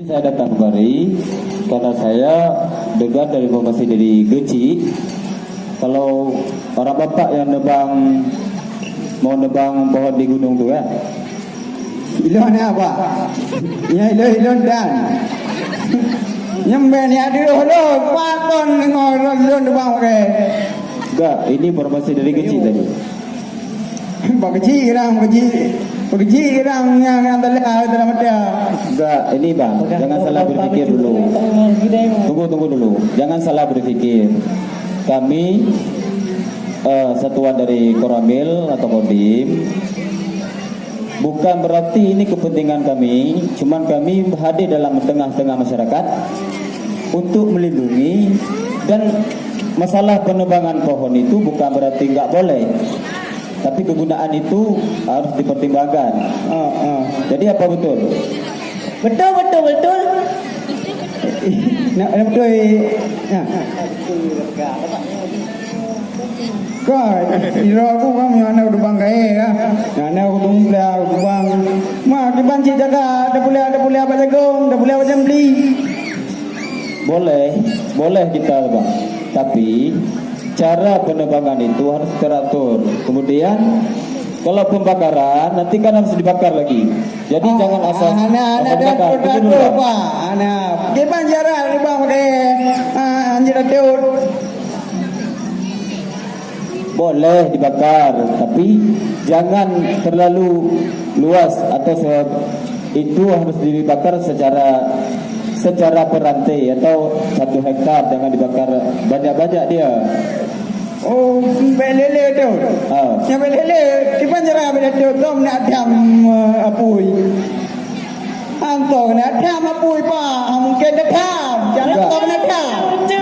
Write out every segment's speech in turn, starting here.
Saya datang kemari karena saya dengar dari informasi dari Geci, kalau orang bapak yang mau nebang pohon di gunung tu kan. Ilon apa? Ya ilon dan. Nyampe ni ada lo paton ngor ilon nebang pakai. Enggak, ini informasi dari Geci tadi. Pak kecil kerang yang antara dalam dia. Enggak, ini bang, jangan salah berpikir dulu. Tunggu dulu, jangan salah berpikir. Kami satuan dari Koramil atau Kodim, bukan berarti ini kepentingan kami, cuman kami hadir dalam tengah-tengah masyarakat untuk melindungi. Dan masalah penebangan pohon itu bukan berarti nggak boleh, tapi kegunaan itu harus dipertimbangkan. Jadi apa betul? Betul. Nak betul. Kau, iro aku kamu yang nak udah bangkai ya. Nak aku tumbla aku bang. Mak di banci jaga, dah boleh apa jagung, dah boleh apa jam beli. Boleh kita bang. Tapi cara penebangan itu harus teratur. Kemudian kalau pembakaran nanti kan harus dibakar lagi. Jadi jangan asal dibakar. Pak. Anak, gimana cara bang pakai anjir teut? Boleh dibakar, tapi jangan terlalu luas atau itu harus dibakar secara berantai atau 1 hektar, jangan dibakar banyak-banyak dia. Oh, belele tu. Yang belele, gimana cara belele tu? Tom nak jam apui. Antok nak jam apui pak, mungkin nak jam. Jangan tom nak jam.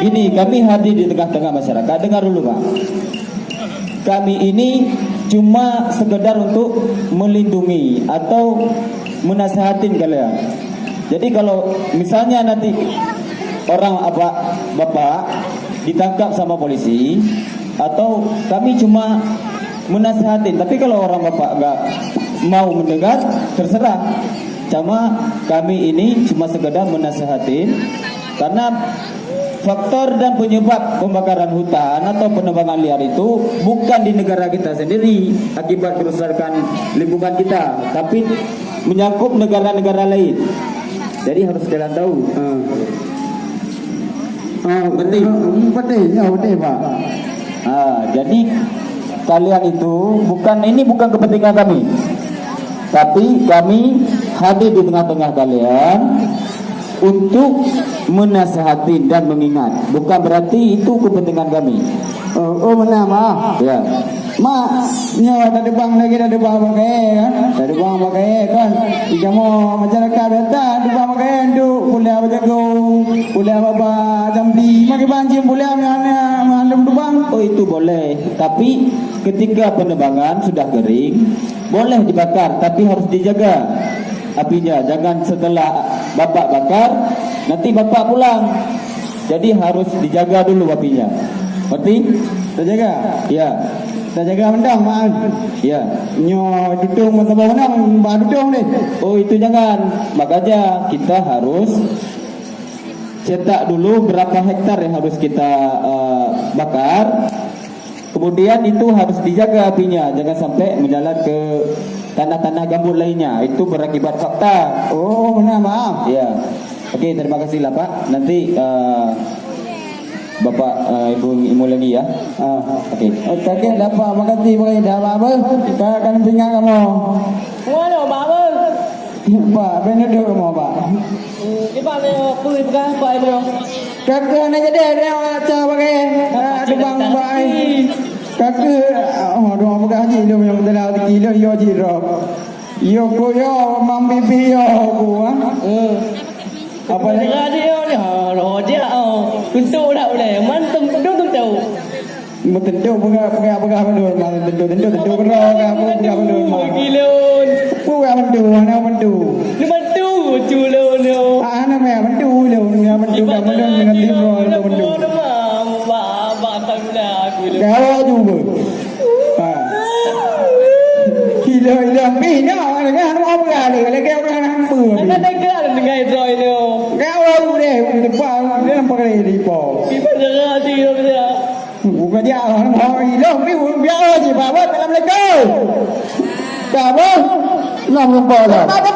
Gini, kami hadir di tengah-tengah masyarakat. Dengar dulu Pak. Kami ini cuma sekedar untuk melindungi atau menasihatin kalian. Jadi kalau misalnya nanti orang bapak ditangkap sama polisi, atau kami cuma menasihatin. Tapi kalau orang bapak nggak mau mendengar, terserah. Cuma kami ini cuma sekedar menasihatin, karena faktor dan penyebab pembakaran hutan atau penebangan liar itu bukan di negara kita sendiri akibat kerusakan lingkungan kita, tapi menyangkut negara-negara lain. Jadi harus kalian tahu. Penting Pak. Jadi kalian itu bukan kepentingan kami, tapi kami hadir di tengah-tengah kalian untuk menasihati dan mengingat. Bukan berarti itu kepentingan kami. Benar maaf. Ya. Nyawa ada bang lagi ada bang pakai kan? Ada bang pakai kan? Jika mau masyarakat biasa ada bang pakai tu boleh apa jagung, boleh apa jambi, maki banjir boleh mana tu bang? Oh itu boleh. Tapi ketika penebangan sudah kering, boleh dibakar, tapi harus dijaga apinya. Jangan setelah bapak bakar, nanti bapak pulang. Jadi harus dijaga dulu apinya. Berarti terjaga? Ya. Terjaga mendang maan. Ya. Nyo dudung mentebang menang, bah dudung ni. Oh itu jangan. Makanya kita harus cetak dulu berapa hektar yang harus kita bakar. Kemudian itu harus dijaga apinya, jangan sampai menjalar ke tanah-tanah gambut lainnya. Itu berakibat fakta. Oh benar maaf. Ya. Oke, terima kasih lah Pak. Nanti Bapak Ibu lagi ya. Oke. Okey, dapat makasih pakai dah apa? Kita akan tinggal kamu. Mana bapa? Pak, benar dia kamu Pak. Di mana aku pegang apa itu? Kakak nak jadi dia macam pakai ada bang baik. Kakak dua pegang je lu yang telah kilo yo jirok. Yo ko yo mam bibi yo ko apa lagi? Radio ni haro dia untuk dah boleh mantum tu. Tentu pegang mendur malam tentu kerong pegang mendur malam. Kilon. Pegang mendur mana mendur. Ni mantu culon yo. Anak meh mendur lu mendur dengan timro mendur. Bapa tangla aku. Kau juga. Kilo ni nak kan apa lagi orang bữa. Ada negara dengan Israel. ripo. Kita jangan hati dia. Bukan dia orang hilang ni biar je bawa dalam lego. Kamu nak lupa dah. Tapi